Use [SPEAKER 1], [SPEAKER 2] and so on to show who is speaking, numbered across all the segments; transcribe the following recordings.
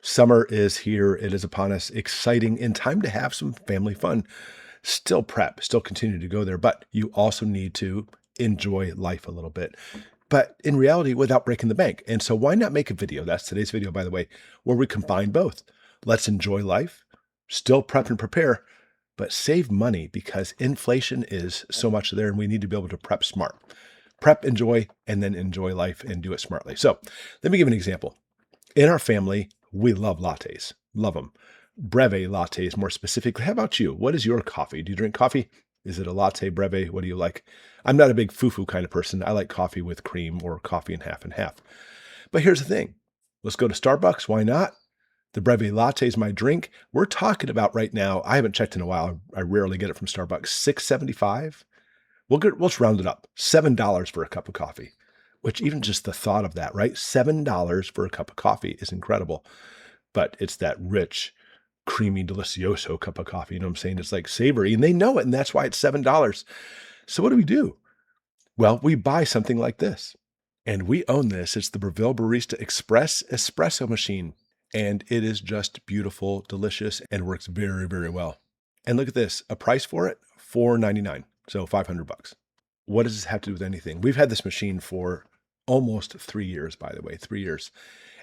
[SPEAKER 1] Summer is here. It is upon us. Exciting and time to have some family fun. Still prep, still continue to go there, but you also need to enjoy life a little bit. But in reality, without breaking the bank. And so why not make a video? That's today's video, by the way, where we combine both. Let's enjoy life, still prep and prepare, but save money because inflation is so much there and we need to be able to prep smart. Prep, enjoy, and then enjoy life and do it smartly. So let me give an example. In our family, we love lattes. Love them. Breve lattes, more specifically. How about you? What is your coffee? Do you drink coffee? Is it a latte, breve? What do you like? I'm not a big foo-foo kind of person. I like coffee with cream or coffee and half and half. But here's the thing. Let's go to Starbucks. Why not? The breve latte is my drink. We're talking about right now, I haven't checked in a while. I rarely get it from Starbucks. $6.75. Let's round it up. $7 for a cup of coffee. Which even just the thought of that, right? $7 for a cup of coffee is incredible. But it's that rich, creamy, delicioso cup of coffee. You know what I'm saying? It's like savory, and they know it, and that's why it's $7. So what do? Well, we buy something like this, and we own this. It's the Breville Barista Express Espresso machine, and it is just beautiful, delicious, and works very, very well. And look at this, a price for it, $4.99, so $500. What does this have to do with anything? We've had this machine for almost 3 years, by the way, 3 years.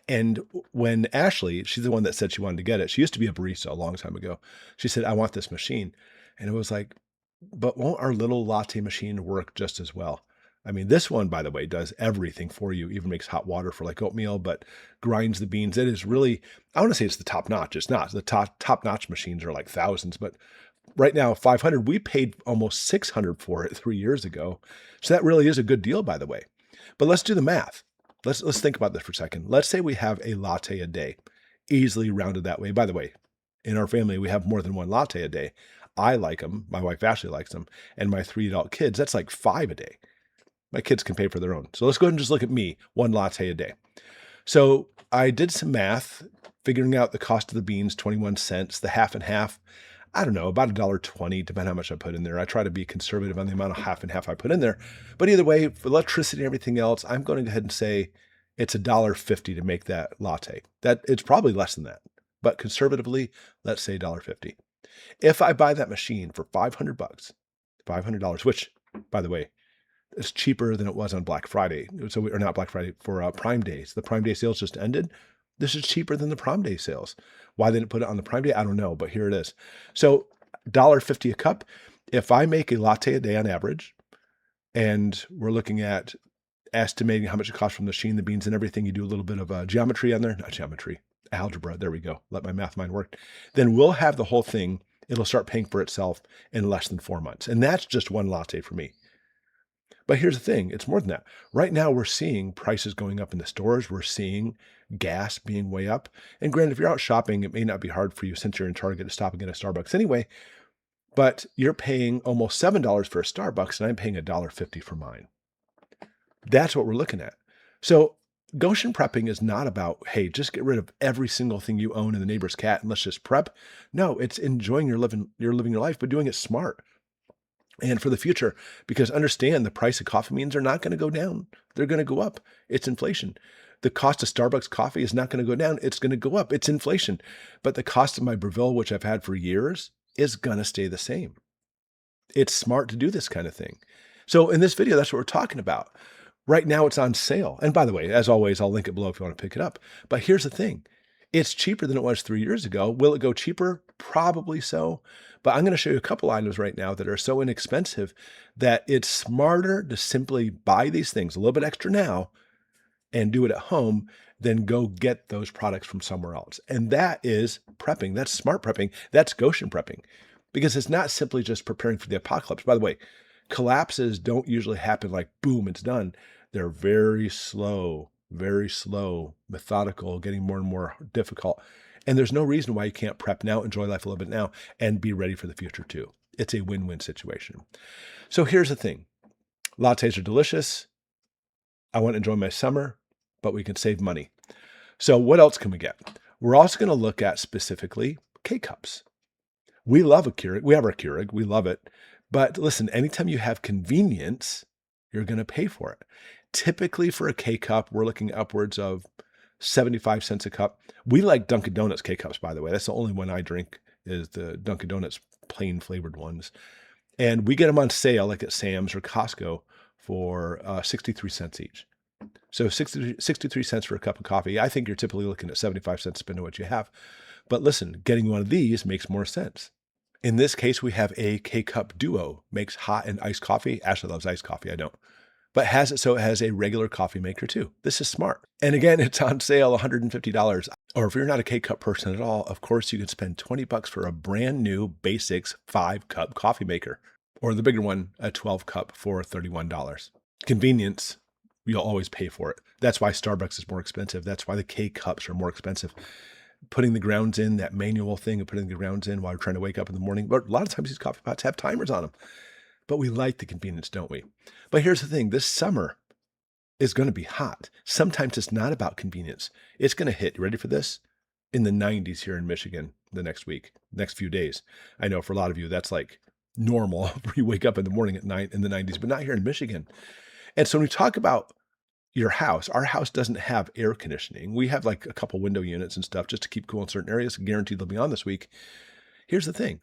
[SPEAKER 1] And when Ashley, she's the one that said she wanted to get it. She used to be a barista a long time ago. She said, I want this machine. And it was like, but won't our little latte machine work just as well? I mean, this one, by the way, does everything for you, even makes hot water for like oatmeal, but grinds the beans. It is really, I want to say it's the top notch. It's not. The top notch machines are like thousands, but right now, 500, we paid almost 600 for it 3 years ago. So that really is a good deal, by the way. But let's do the math. Let's think about this for a second. Let's say we have a latte a day, easily rounded that way. By the way, in our family, we have more than one latte a day. I like them. My wife Ashley likes them. And my 3 adult kids, that's like 5 a day. My kids can pay for their own. So let's go ahead and just look at me, 1 latte a day. So I did some math, figuring out the cost of the beans, 21 cents, the half and half. I don't know, about $1.20, depending on how much I put in there. I try to be conservative on the amount of half and half I put in there. But either way, for electricity and everything else, I'm going to go ahead and say it's $1.50 to make that latte. That it's probably less than that. But conservatively, let's say $1.50. If I buy that machine for $500, $500, which, by the way, is cheaper than it was on Black Friday. So, or not Black Friday, for Prime Days. The Prime Day sales just ended. This is cheaper than the Prime Day sales. Why they didn't put it on the Prime Day, I don't know, but here it is. So $1.50 a cup. If I make a latte a day on average, and we're looking at estimating how much it costs from the machine, the beans and everything, you do a little bit of geometry on there, not geometry, algebra, there we go. Let my math mind work. Then we'll have the whole thing. It'll start paying for itself in less than 4 months. And that's just one latte for me. But here's the thing, it's more than that. Right now, we're seeing prices going up in the stores. We're seeing gas being way up. And granted, if you're out shopping, it may not be hard for you since you're in Target to stop and get a Starbucks anyway. But you're paying almost $7 for a Starbucks, and I'm paying $1.50 for mine. That's what we're looking at. So Goshen prepping is not about, hey, just get rid of every single thing you own in the neighbor's cat and let's just prep. No, it's enjoying your living your life, but doing it smart. And for the future, because understand the price of coffee beans are not going to go down. They're going to go up. It's inflation. The cost of Starbucks coffee is not going to go down. It's going to go up. It's inflation. But the cost of my Breville, which I've had for years, is going to stay the same. It's smart to do this kind of thing. So in this video, that's what we're talking about. Right now, it's on sale. And by the way, as always, I'll link it below if you want to pick it up. But here's the thing. It's cheaper than it was 3 years ago. Will it go cheaper? Probably so. But I'm going to show you a couple items right now that are so inexpensive that it's smarter to simply buy these things a little bit extra now and do it at home than go get those products from somewhere else. And that is prepping. That's smart prepping. That's Goshen prepping, because it's not simply just preparing for the apocalypse. By the way, collapses don't usually happen like, boom, it's done. They're very slow, methodical, getting more and more difficult. And there's no reason why you can't prep now, enjoy life a little bit now, and be ready for the future too. It's a win-win situation. So here's the thing. Lattes are delicious. I want to enjoy my summer, but we can save money. So what else can we get? We're also going to look at specifically K-Cups. We love a Keurig. We have our Keurig. We love it. But listen, anytime you have convenience, you're going to pay for it. Typically for a K-Cup, we're looking upwards of 75 cents a cup. We like Dunkin' Donuts K-Cups, by the way. That's the only one I drink is the Dunkin' Donuts plain flavored ones. And we get them on sale like at Sam's or Costco for 63 cents each. So 63 cents for a cup of coffee. I think you're typically looking at 75 cents depending on what you have. But listen, getting one of these makes more sense. In this case, we have a K-Cup Duo, makes hot and iced coffee. Ashley loves iced coffee, I don't. But has it so it has a regular coffee maker too. This is smart. And again, it's on sale, $150. Or if you're not a K-Cup person at all, of course, you can spend $20 for a brand new Basics 5-cup coffee maker. Or the bigger one, a 12-cup for $31. Convenience, you'll always pay for it. That's why Starbucks is more expensive. That's why the K-Cups are more expensive. Putting the grounds in, that manual thing of putting the grounds in while you're trying to wake up in the morning. But a lot of times these coffee pots have timers on them. But we like the convenience, don't we? But here's the thing. This summer is going to be hot. Sometimes it's not about convenience. It's going to hit, you ready for this? In the 90s here in Michigan the next week, next few days. I know for a lot of you, that's like normal. You wake up in the morning at night in the 90s, but not here in Michigan. And so when we talk about your house, our house doesn't have air conditioning. We have like a couple window units and stuff just to keep cool in certain areas. Guaranteed they'll be on this week. Here's the thing.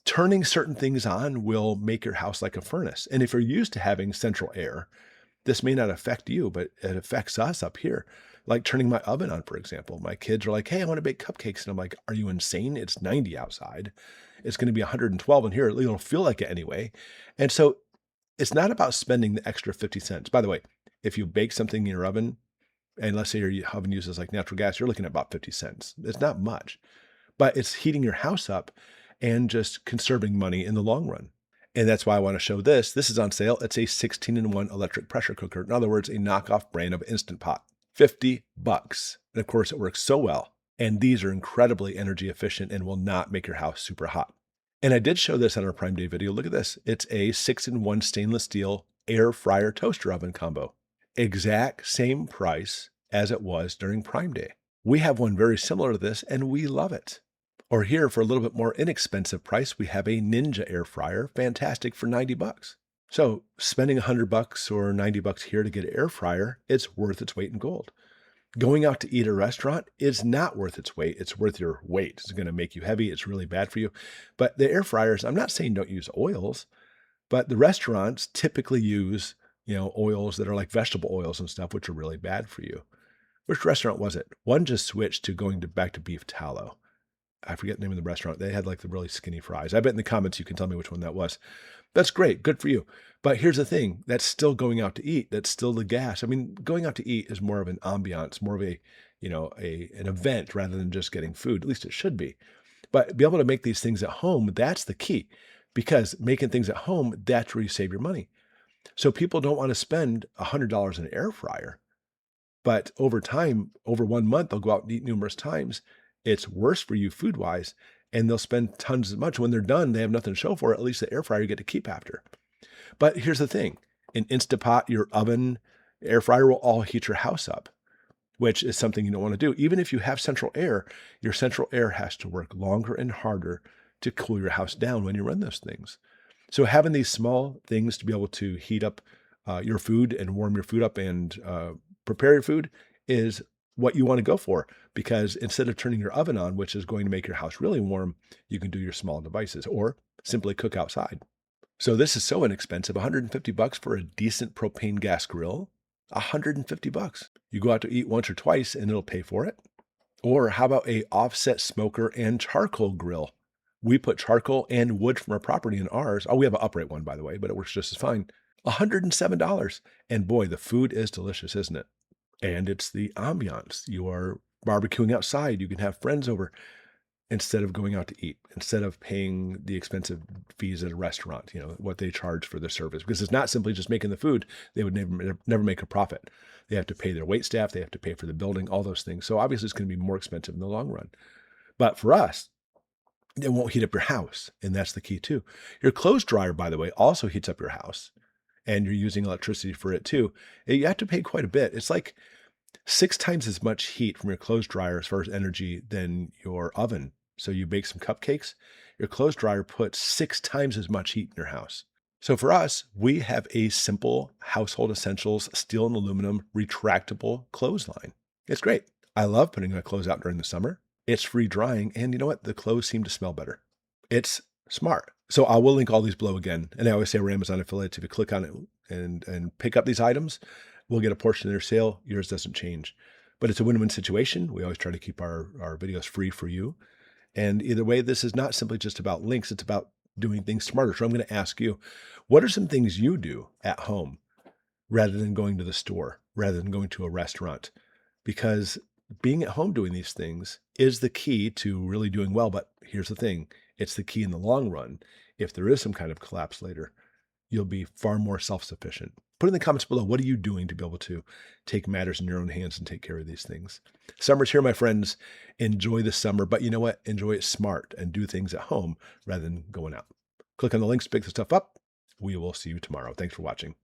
[SPEAKER 1] Turning certain things on will make your house like a furnace. And if you're used to having central air, this may not affect you, but it affects us up here. Like turning my oven on, for example. My kids are like, hey, I want to bake cupcakes. And I'm like, are you insane? It's 90 outside. It's going to be 112 in here. It'll feel like it anyway. And so it's not about spending the extra 50 cents. By the way, if you bake something in your oven, and let's say your oven uses like natural gas, you're looking at about 50 cents. It's not much, but it's heating your house up and just conserving money in the long run. And that's why I want to show this. This is on sale. It's a 16-in-1 electric pressure cooker. In other words, a knockoff brand of Instant Pot. $50. And of course, it works so well. And these are incredibly energy efficient and will not make your house super hot. And I did show this on our Prime Day video. Look at this. It's a 6-in-1 stainless steel air fryer toaster oven combo. Exact same price as it was during Prime Day. We have one very similar to this and we love it. Or here for a little bit more inexpensive price, we have a Ninja air fryer, fantastic for $90. So spending $100 or $90 here to get an air fryer, it's worth its weight in gold. Going out to eat at a restaurant is not worth its weight. It's worth your weight. It's going to make you heavy. It's really bad for you. But the air fryers, I'm not saying don't use oils, but the restaurants typically use oils that are like vegetable oils and stuff, which are really bad for you. Which restaurant was it? One just switched to going back to beef tallow. I forget the name of the restaurant. They had like the really skinny fries. I bet in the comments you can tell me which one that was. That's great. Good for you. But here's the thing. That's still going out to eat. That's still the gas. I mean, going out to eat is more of an ambiance, more of an event rather than just getting food. At least it should be. But be able to make these things at home, that's the key. Because making things at home, that's where you save your money. So people don't want to spend $100 in an air fryer. But over time, over 1 month, they'll go out and eat numerous times. It's worse for you food-wise, and they'll spend tons as much. When they're done, they have nothing to show for it. At least the air fryer you get to keep after. But here's the thing. An Instant Pot, your oven, air fryer will all heat your house up, which is something you don't want to do. Even if you have central air, your central air has to work longer and harder to cool your house down when you run those things. So having these small things to be able to heat up your food and warm your food up and prepare your food is what you want to go for, because instead of turning your oven on, which is going to make your house really warm, you can do your small devices or simply cook outside. So this is so inexpensive, $150 for a decent propane gas grill, $150. You go out to eat once or twice and it'll pay for it. Or how about a offset smoker and charcoal grill? We put charcoal and wood from our property in ours. Oh, we have an upright one, by the way, but it works just as fine. $107. And boy, the food is delicious, isn't it? And it's the ambiance. You are barbecuing outside. You can have friends over instead of going out to eat, instead of paying the expensive fees at a restaurant, what they charge for the service. Because it's not simply just making the food. They would never make a profit. They have to pay their wait staff. They have to pay for the building, all those things. So obviously it's going to be more expensive in the long run. But for us, it won't heat up your house. And that's the key too. Your clothes dryer, by the way, also heats up your house. And you're using electricity for it too. You have to pay quite a bit. It's like 6 times as much heat from your clothes dryer as far as energy than your oven. So you bake some cupcakes, your clothes dryer puts 6 times as much heat in your house. So for us, we have a simple household essentials, steel and aluminum retractable clothesline. It's great. I love putting my clothes out during the summer. It's free drying, and you know what? The clothes seem to smell better. It's smart. So I will link all these below again. And I always say we're Amazon affiliates. If you click on it and pick up these items, we'll get a portion of their sale. Yours doesn't change. But it's a win-win situation. We always try to keep our videos free for you. And either way, this is not simply just about links. It's about doing things smarter. So I'm going to ask you, what are some things you do at home rather than going to the store, rather than going to a restaurant? Because being at home doing these things is the key to really doing well. But here's the thing, it's the key in the long run. If there is some kind of collapse later, you'll be far more self-sufficient. Put in the comments below, what are you doing to be able to take matters in your own hands and take care of these things? Summer's here, my friends. Enjoy the summer, but you know what? Enjoy it smart and do things at home rather than going out. Click on the links to pick the stuff up. We will see you tomorrow. Thanks for watching.